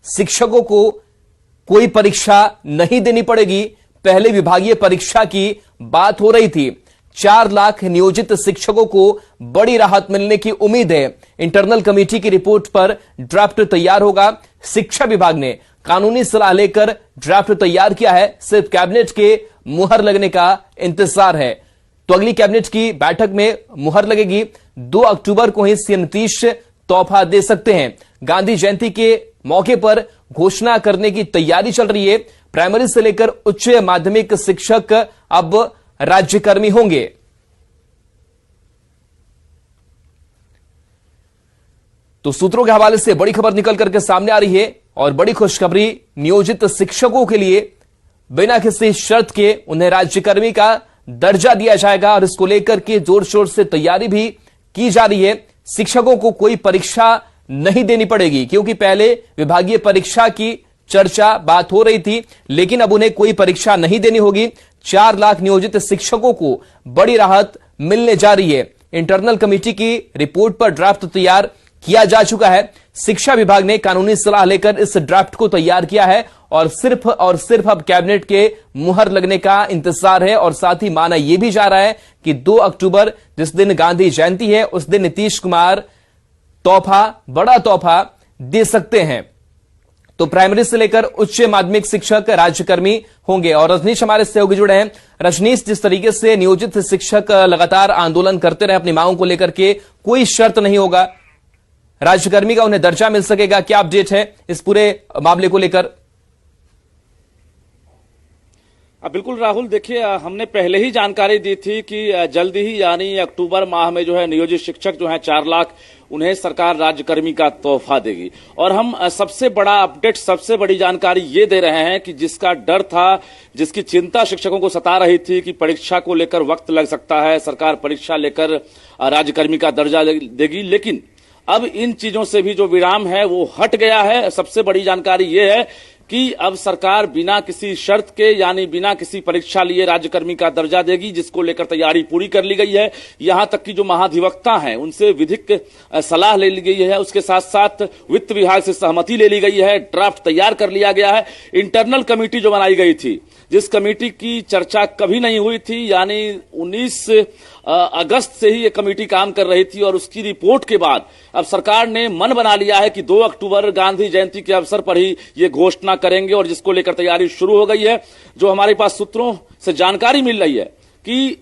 शिक्षकों को कोई परीक्षा नहीं देनी पड़ेगी। पहले विभागीय परीक्षा की बात हो रही थी। 4 लाख नियोजित शिक्षकों को बड़ी राहत मिलने की उम्मीद है। इंटरनल कमेटी की रिपोर्ट पर ड्राफ्ट तैयार होगा। शिक्षा विभाग ने कानूनी सलाह लेकर ड्राफ्ट तैयार किया है। सिर्फ कैबिनेट के मुहर लगने का इंतजार है। तो अगली कैबिनेट की बैठक में मुहर लगेगी। 2 अक्टूबर को ही सीएम नीतीश तोहफा दे सकते हैं। गांधी जयंती के मौके पर घोषणा करने की तैयारी चल रही है। प्राइमरी से लेकर उच्च माध्यमिक शिक्षक अब राज्यकर्मी होंगे। तो सूत्रों के हवाले से बड़ी खबर निकल करके सामने आ रही है और बड़ी खुशखबरी नियोजित शिक्षकों के लिए बिना किसी शर्त के उन्हें राज्यकर्मी का दर्जा दिया जाएगा और इसको लेकर के जोर शोर से तैयारी भी की जा रही है। शिक्षकों को कोई परीक्षा नहीं देनी पड़ेगी, क्योंकि पहले विभागीय परीक्षा की चर्चा बात हो रही थी, लेकिन अब उन्हें कोई परीक्षा नहीं देनी होगी। 4 लाख नियोजित शिक्षकों को बड़ी राहत मिलने जा रही है। इंटरनल कमेटी की रिपोर्ट पर ड्राफ्ट तैयार किया जा चुका है। शिक्षा विभाग ने कानूनी सलाह लेकर इस ड्राफ्ट को तैयार किया है और सिर्फ अब कैबिनेट के मुहर लगने का इंतजार है। और साथ ही माना यह भी जा रहा है कि 2 अक्टूबर जिस दिन गांधी जयंती है, उस दिन नीतीश कुमार बड़ा तोहफा दे सकते हैं। तो प्राइमरी से लेकर उच्च माध्यमिक शिक्षक राज्यकर्मी होंगे। और रजनीश हमारे सहयोगी जुड़े हैं। रजनीश, जिस तरीके से नियोजित शिक्षक लगातार आंदोलन करते रहे अपनी मांगों को लेकर के, कोई शर्त नहीं होगा, राज्यकर्मी का उन्हें दर्जा मिल सकेगा, क्या अपडेट है इस पूरे मामले को लेकर? बिल्कुल राहुल, देखिए हमने पहले ही जानकारी दी थी कि जल्दी ही यानी अक्टूबर माह में जो है नियोजित शिक्षक जो है 4 लाख उन्हें सरकार राज्यकर्मी का तोहफा देगी। और हम सबसे बड़ा अपडेट, सबसे बड़ी जानकारी ये दे रहे हैं कि जिसका डर था, जिसकी चिंता शिक्षकों को सता रही थी कि परीक्षा को लेकर वक्त लग सकता है, सरकार परीक्षा लेकर राज्यकर्मी का दर्जा देगी, लेकिन अब इन चीजों से भी जो विराम है वो हट गया है। सबसे बड़ी जानकारी ये है कि अब सरकार बिना किसी शर्त के यानी बिना किसी परीक्षा लिए राज्यकर्मी का दर्जा देगी, जिसको लेकर तैयारी पूरी कर ली गई है। यहां तक कि जो महाधिवक्ता हैं उनसे विधिक सलाह ले ली गई है, उसके साथ साथ वित्त विभाग से सहमति ले ली गई है, ड्राफ्ट तैयार कर लिया गया है। इंटरनल कमेटी जो बनाई गई थी, जिस कमेटी की चर्चा कभी नहीं हुई थी, यानी 19 अगस्त से ही ये कमेटी काम कर रही थी और उसकी रिपोर्ट के बाद अब सरकार ने मन बना लिया है कि 2 अक्टूबर गांधी जयंती के अवसर पर ही ये घोषणा करेंगे और जिसको लेकर तैयारी शुरू हो गई है। जो हमारे पास सूत्रों से जानकारी मिल रही है कि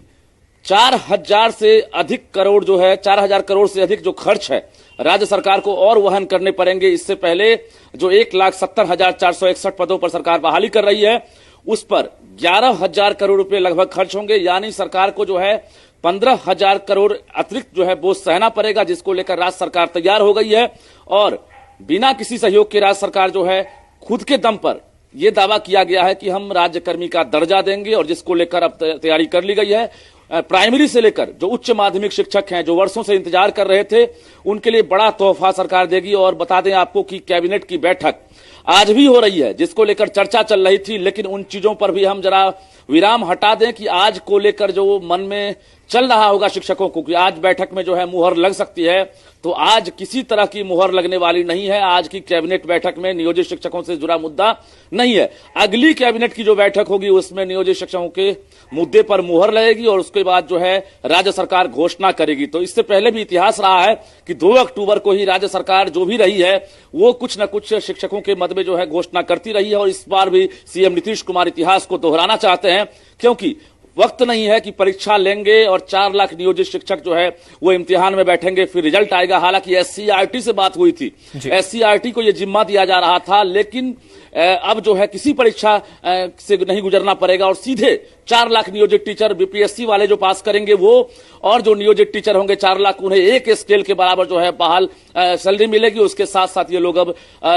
4,000 से अधिक करोड़ जो है, 4,000 करोड़ से अधिक जो खर्च है राज्य सरकार को और वहन करने पड़ेंगे। इससे पहले जो 1,70,461 पदों पर सरकार बहाली कर रही है, उस पर 11,000 करोड़ रुपए लगभग खर्च होंगे। यानी सरकार को जो है 15,000 करोड़ अतिरिक्त जो है बोझ सहना पड़ेगा, जिसको लेकर राज्य सरकार तैयार हो गई है। और बिना किसी सहयोग के राज्य सरकार जो है खुद के दम पर यह दावा किया गया है कि हम राज्यकर्मी का दर्जा देंगे और जिसको लेकर अब तैयारी कर ली गई है। प्राइमरी से लेकर जो उच्च माध्यमिक शिक्षक हैं, जो वर्षों से इंतजार कर रहे थे, उनके लिए बड़ा तोहफा सरकार देगी। और बता दें आपको कि कैबिनेट की बैठक आज भी हो रही है, जिसको लेकर चर्चा चल रही थी, लेकिन उन चीजों पर भी हम जरा विराम हटा दें कि आज को लेकर जो मन में चल रहा होगा शिक्षकों को कि आज बैठक में जो है मुहर लग सकती है, तो आज किसी तरह की मुहर लगने वाली नहीं है। आज की कैबिनेट बैठक में नियोजित शिक्षकों से जुड़ा मुद्दा नहीं है। अगली कैबिनेट की जो बैठक होगी उसमें नियोजित शिक्षकों के मुद्दे पर मुहर लगेगी और उसके बाद जो है राज्य सरकार घोषणा करेगी। तो इससे पहले भी इतिहास रहा है कि 2 अक्टूबर को ही राज्य सरकार जो भी रही है वो कुछ न कुछ शिक्षकों के मद में जो है घोषणा करती रही है। और इस बार भी सीएम नीतीश कुमार इतिहास को दोहराना चाहते हैं, क्योंकि वक्त नहीं है कि परीक्षा लेंगे और 4 लाख नियोजित शिक्षक जो है वो इम्तिहान में बैठेंगे, फिर रिजल्ट आएगा। हालांकि एससीईआरटी से बात हुई थी, एससीईआरटी को ये जिम्मा दिया जा रहा था, लेकिन अब जो है किसी परीक्षा से नहीं गुजरना पड़ेगा और सीधे 4 लाख नियोजित टीचर बीपीएससी वाले जो पास करेंगे वो, और जो नियोजित टीचर होंगे 4 लाख, उन्हें एक स्केल के बराबर जो है बहाल सैलरी मिलेगी। उसके साथ साथ ये लोग अब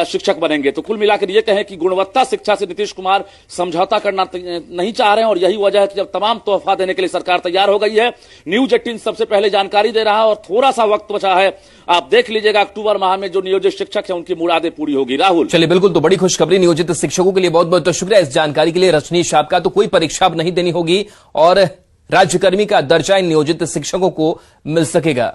शिक्षक बनेंगे। तो कुल मिलाकर ये कहें कि गुणवत्ता शिक्षा से नीतीश कुमार समझौता करना नहीं चाह रहे हैं और यही वजह है कि जब तमाम तोहफा देने के लिए सरकार तैयार हो गई है। न्यूज 18 सबसे पहले जानकारी दे रहा है और थोड़ा सा वक्त बचा है, आप देख लीजिएगा अक्टूबर माह में जो नियोजित शिक्षक है उनकी मुरादें पूरी होगी। राहुल, चलिए बिल्कुल, तो बड़ी खुशखबरी नियोजित शिक्षकों के लिए। बहुत बहुत शुक्रिया इस जानकारी के लिए रजनीश आपका। तो कोई परीक्षा अब नहीं देनी होगी और राज्यकर्मी का दर्जा इन नियोजित शिक्षकों को मिल सकेगा।